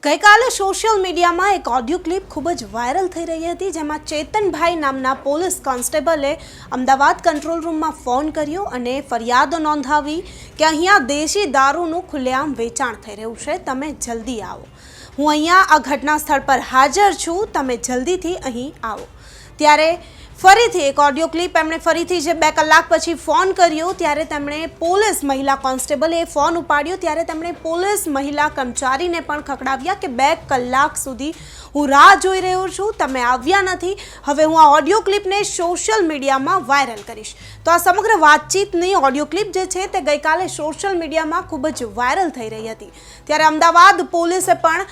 ગઈકાલે સોશિયલ મીડિયામાં એક ઓડિયો ક્લિપ ખૂબ જ વાયરલ થઈ રહી હતી, જેમાં ચેતનભાઈ નામના પોલીસ કોન્સ્ટેબલે અમદાવાદ કંટ્રોલ રૂમમાં ફોન કર્યો અને ફરિયાદ નોંધાવી કે અહીંયા દેશી દારૂનું ખુલ્લેઆમ વેચાણ થઈ રહ્યું છે, તમે જલ્દી આવો. હું અહીંયા આ ઘટના સ્થળ પર હાજર છું, તમે જલ્દીથી અહીં આવો. ત્યારે ફરીથી એક ઓડિયો ક્લિપ એમણે ફરીથી જે 2 કલાક પછી ફોન કર્યો, ત્યારે તેમણે પોલીસ મહિલા કોન્સ્ટેબલે ફોન ઉપાડ્યો, ત્યારે તેમણે પોલીસ મહિલા કર્મચારીને પણ ખખડાવ્યા કે 2 કલાક સુધી હું રાહ જોઈ રહ્યો છું, તમે આવ્યા નથી, હવે હું આ ઓડિયો ક્લિપને સોશિયલ મીડિયામાં વાયરલ કરીશ. તો આ સમગ્ર વાતચીતની ઓડિયો ક્લિપ જે છે તે ગઈકાલે સોશિયલ મીડિયામાં ખૂબ જ વાયરલ થઈ રહી હતી. ત્યારે અમદાવાદ પોલીસે પણ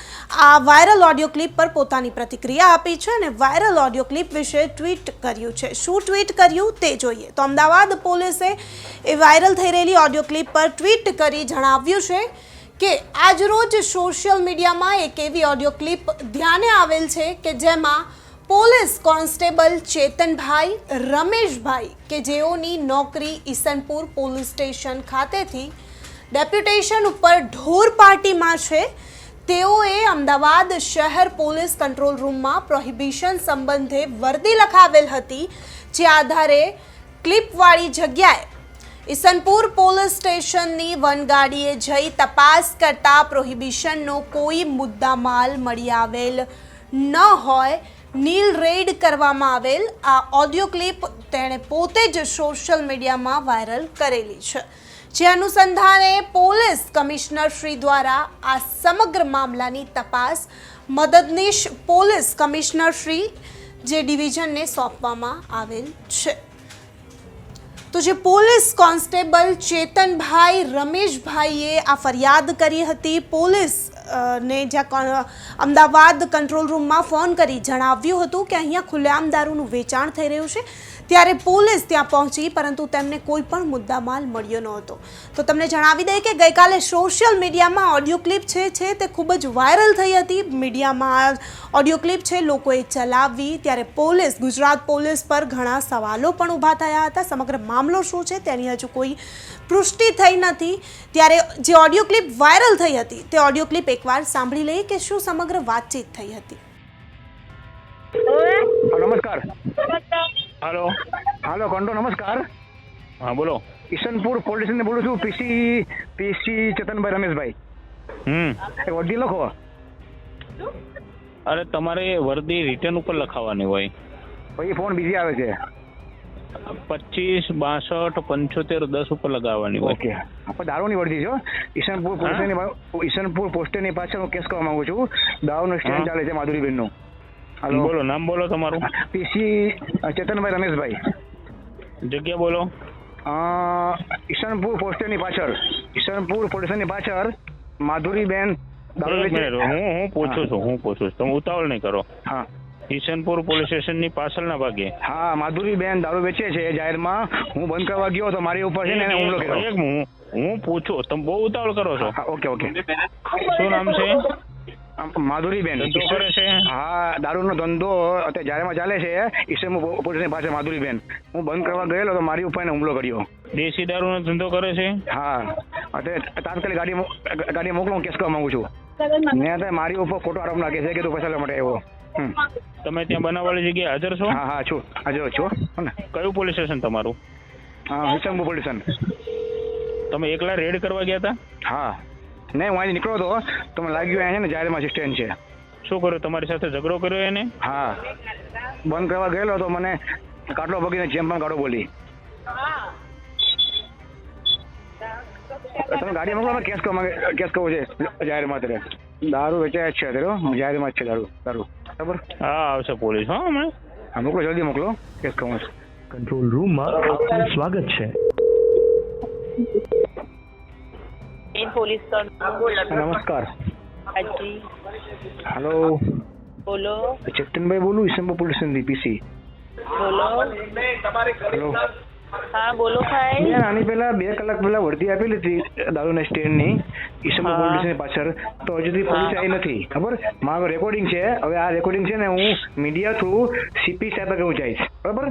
આ વાયરલ ઓડિયો ક્લિપ પર પોતાની પ્રતિક્રિયા આપી છે અને વાયરલ ઓડિયો ક્લિપ વિશે ટ્વીટ કર્યું છે. શું ટ્વીટ કર્યું તે જોઈએ. તો અમદાવાદ પોલીસે એ વાયરલ થઈ રહેલી ઓડિયો ક્લિપ પર ટ્વીટ કરી જણાવ્યું છે કે આજરોજ સોશિયલ મીડિયામાં એક એવી ઓડિયો ક્લિપ ધ્યાને આવેલ છે કે જેમાં પોલીસ કોન્સ્ટેબલ ચેતનભાઈ રમેશભાઈ કે જેઓની નોકરી ઈસનપુર પોલીસ સ્ટેશન ખાતેથી ડેપ્યુટેશન ઉપર ઢોર પાર્ટીમાં છે, તેઓએ અમદાવાદ શહેર પોલીસ કંટ્રોલ રૂમમાં પ્રોહિબિશન સંબંધે વર્દી લખાવેલ હતી, જે આધારે ક્લિપવાળી જગ્યાએ ઈસનપુર પોલીસ સ્ટેશનની વનગાડીએ જઈ તપાસ કરતા પ્રોહિબિશનનો કોઈ મુદ્દામાલ મળી આવેલ ન હોય, નીલ રેડ કરવામાં આવેલ આ ઓડિયો ક્લિપ તેણે પોતે જ સોશિયલ મીડિયામાં વાયરલ કરેલી છે. જે અનુસંધાને પોલીસ કમિશનર શ્રી દ્વારા આ સમગ્ર મામલાની તપાસ મદદનીશ પોલીસ કમિશનર શ્રી જે ડિવિઝનને સોંપવામાં આવેલ છે. તો જે પોલીસ કોન્સ્ટેબલ ચેતનભાઈ રમેશભાઈએ આ ફરિયાદ કરી હતી, પોલીસ ને જ્યાં અમદાવાદ કંટ્રોલ રૂમમાં ફોન કરી જણાવ્યું હતું કે અહીંયા ખુલ્લેઆમ દારૂનું વેચાણ થઈ રહ્યું છે, ત્યારે પોલીસ ત્યાં પહોંચી પરંતુ તેમને કોઈ પણ મુદ્દામાલ મળ્યો નહોતો. તો તમને જણાવી દઈએ કે ગઈકાલે સોશિયલ મીડિયામાં ઓડિયો ક્લિપ છે તે ખૂબ જ વાયરલ થઈ હતી. મીડિયામાં ઓડિયો ક્લિપ છે લોકોએ ચલાવી, ત્યારે પોલીસ ગુજરાત પોલીસ પર ઘણા સવાલો પણ ઊભા થયા હતા. સમગ્ર મામલો શું છે તેની હજુ કોઈ પુષ્ટિ થઈ નથી. ત્યારે જે ઓડિયો ક્લિપ વાયરલ થઈ હતી તે ઓડિયો ક્લિપ એકવાર સાંભળી લઈએ કે શું સમગ્ર વાતચીત થઈ હતી. નમસ્કાર. હેલો હેલો કંટ્રોલ નમસ્કાર. હા બોલો. ઈસનપુર પોલીસ સ્ટેશન બોલું છું. પીસી ચેતનભાઈ રમેશભાઈ. એક વર્દી લખો. અરે તમારે વર્દી રિટર્ન ઉપર લખાવવાની હોય. પછી ફોન બીજી આવે છે. 25 62 75 10 ઉપર લગાવવાની હોય. ઓકે. આપણે દારૂની વર્દી છો. ઈસનપુર પોસ્ટની પાછળ હું કેસ કરવા માંગુ છું. દારૂનો સ્ટેન્ડ ચાલે છે માધુરીબેનનું. બોલો, નામ બોલો તમારું. પીસી ચેતનભાઈ રમેશભાઈ. જગ્યા બોલો. ઈસનપુર પોસ્ટની પાછળ, ઈસનપુર પોલીસની પાછળ માધુરીબેન દારૂ વેચે. હું પૂછું છું તમે ઉતાવળ નહીં કરો. હા. ઈસનપુર પોલીસ સ્ટેશનની પાછળના ભાગે. હા, માધુરીબેન દારૂ વેચે છે જાહેરમાં. હું બંધ કરવા ગયો તો મારી ઉપર છે ને એને હુમલો કર્યો. હું પૂછું, તમે બહુ ઉતાવળ કરો છો. Okay okay. શું નામ છે? માધુરીબેન. ધંધો કરે છે? હા, દારૂનો ધંધો અત્યારે જાહેરમાં ચાલે છે ઈસનપુર પોલીસની પાસે. માધુરીબેન, હું બંધ કરવા ગયેલો તો મારી ઉપર એને હુમલો કર્યો. દેશી દારૂનો ધંધો કરે છે? હા, અત્યારે તાત્કાલિક ગાડી મોકલો, હું કેસ કરવા માંગુ છું. ને અત્યારે મારી ઉપર ખોટો આરોપ નાખે છે કે તું પૈસા લેવા માટે આવ્યો. તમે ત્યાં બનાવવાળી જગ્યાએ હાજર છો? હા છું, હાજર છું. કયું પોલીસ સ્ટેશન તમારું? હા, ઈસનપુર પોલીસ સ્ટેશન. તમે એકલા રેડ કરવા ગયા હતા? હા. નહીં, હું અહીંથી નીકળ્યો હતો તો મને લાગ્યું અહીંયા છે ને જાહેરમાં સ્ટેન્ડ છે. શું કર્યું? તમારી સાથે ઝઘડો કર્યો એને? હા, બંધ કરવા ગયેલો તો મને કાટલો ભગીને જેમ પણ કાઢો બોલી. તમે ગાડી મોકલો, કેસ કરવો છે જાહેરમાં. અત્યારે દારૂ વેચાય જ છે, અત્યારે જાહેરમાં જ છે દારૂ. બરાબર? હા, આવશે પોલીસ. હા, હમણાં. હા, મોકલો, જલ્દી મોકલો, કેસ કરવો છે. કંટ્રોલ રૂમમાં આપનું સ્વાગત છે. પોલીસ નમસ્કાર. હાજી હેલો, બોલો. ચેતનભાઈ બોલું, ઈસનપુર પોલીસ સ્ટેશનથી પીસી. બોલો. હેલો. હા બોલો ભાઈ. આની પહેલા 2 કલાક પહેલા વર્દી આપેલી હતી દારૂના સ્ટેન્ડની ઈસનપુર પોલીસ સ્ટેશનની પાછળ, તો હજુ સુધી પોલીસ આવી નથી. ખબર? મારો રેકોર્ડિંગ છે. હવે આ રેકોર્ડિંગ છે ને હું મીડિયા થ્રુ સીપી સાહેબ આગળ હું જઈશ. બરાબર?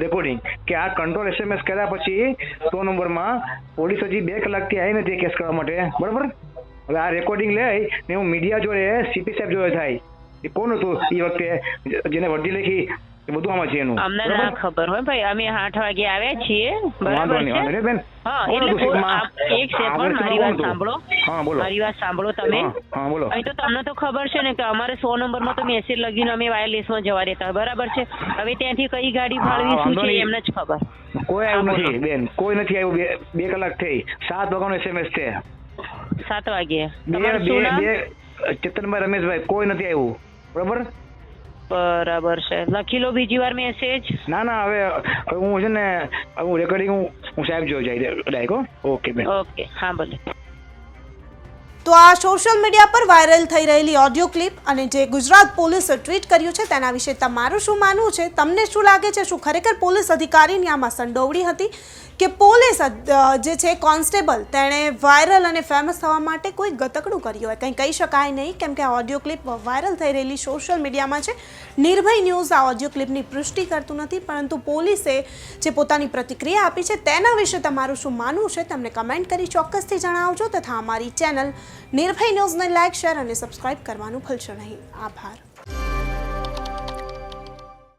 રેકોર્ડિંગ કે આ કંટ્રોલ SMS કર્યા પછી 100 નંબરમાં પોલીસ હજી 2 કલાકથી આવી નથી કેસ કરવા માટે. બરાબર? હવે આ રેકોર્ડિંગ લઈ ને હું મીડિયા જોડે સીપી સાહેબ જોડે થાય એ કોણ હતું એ વખતે જેને વર્દી લખી એ બધું આમાં છે એનું અમને ના ખબર હોય ભાઈ, અમે 8 વાગે આવ્યા છીએ, વાંધો બરાબર નહીં, વાંધો છે? નહીં બેન. હા, કોણ એટલે હતું સીટમાં? એક સેકન્ડ આગળ મારી કોણ વાત હતું? સાંભળો. હા, બોલો. મારી વાત સાંભળો તમે. હા, બોલો. અહીં તો તમને તો ખબર છે ને કે અમારે 100 નંબરમાં તો મેસેજ લગીને અમે વાયરલેસમાં જવા દેતા હોય, બરાબર છે? હવે ત્યાંથી કઈ ગાડી હા, ફાળવી શું વાંધો છે નહીં. એમને જ ખબર. કોઈ આવ્યું હા, નથી બેન, કોઈ નથી આવ્યું. બે કલાક થઈ, 7 વાગ્યાનો SMS છે. 7 વાગે. બે તમારું શું નામ? ચેતનભાઈ રમેશભાઈ, કોઈ નથી આવ્યું. બરોબર. બરાબર છે, લખી લો બીજી વાર મેસેજ. ના ના, હવે હું છે ને હું રેકોર્ડિંગ હું સાહેબ જોઈ જાય ડાયરેક્ટ. ઓકે બેન. ઓકે, હા ભલે. તો આ સોશિયલ મીડિયા પર વાયરલ થઈ રહેલી ઓડિયો ક્લિપ અને જે ગુજરાત પોલીસે ટ્વીટ કર્યું છે તેના વિશે તમારું શું માનવું છે? તમને શું લાગે છે, શું ખરેખર પોલીસ અધિકારીની આમાં સંડોવણી હતી કે પોલીસ જે છે કોન્સ્ટેબલ તેણે વાયરલ અને ફેમસ થવા માટે કોઈ ગતકડું કર્યું હોય? કંઈ કહી શકાય નહીં, કેમ કે આ ઓડિયો ક્લિપ વાયરલ થઈ રહેલી સોશિયલ મીડિયામાં છે. નિર્ભય ન્યૂઝ આ ઓડિયો ક્લિપની પુષ્ટિ કરતું નથી, પરંતુ પોલીસે જે પોતાની પ્રતિક્રિયા આપી છે તેના વિશે તમારું શું માનવું છે તમને કમેન્ટ કરી ચોક્કસથી જણાવજો, તથા અમારી ચેનલ નિર્ભય ન્યૂઝને લાઇક, શેર અને સબસ્ક્રાઇબ કરવાનું ભૂલશો નહીં. આભાર.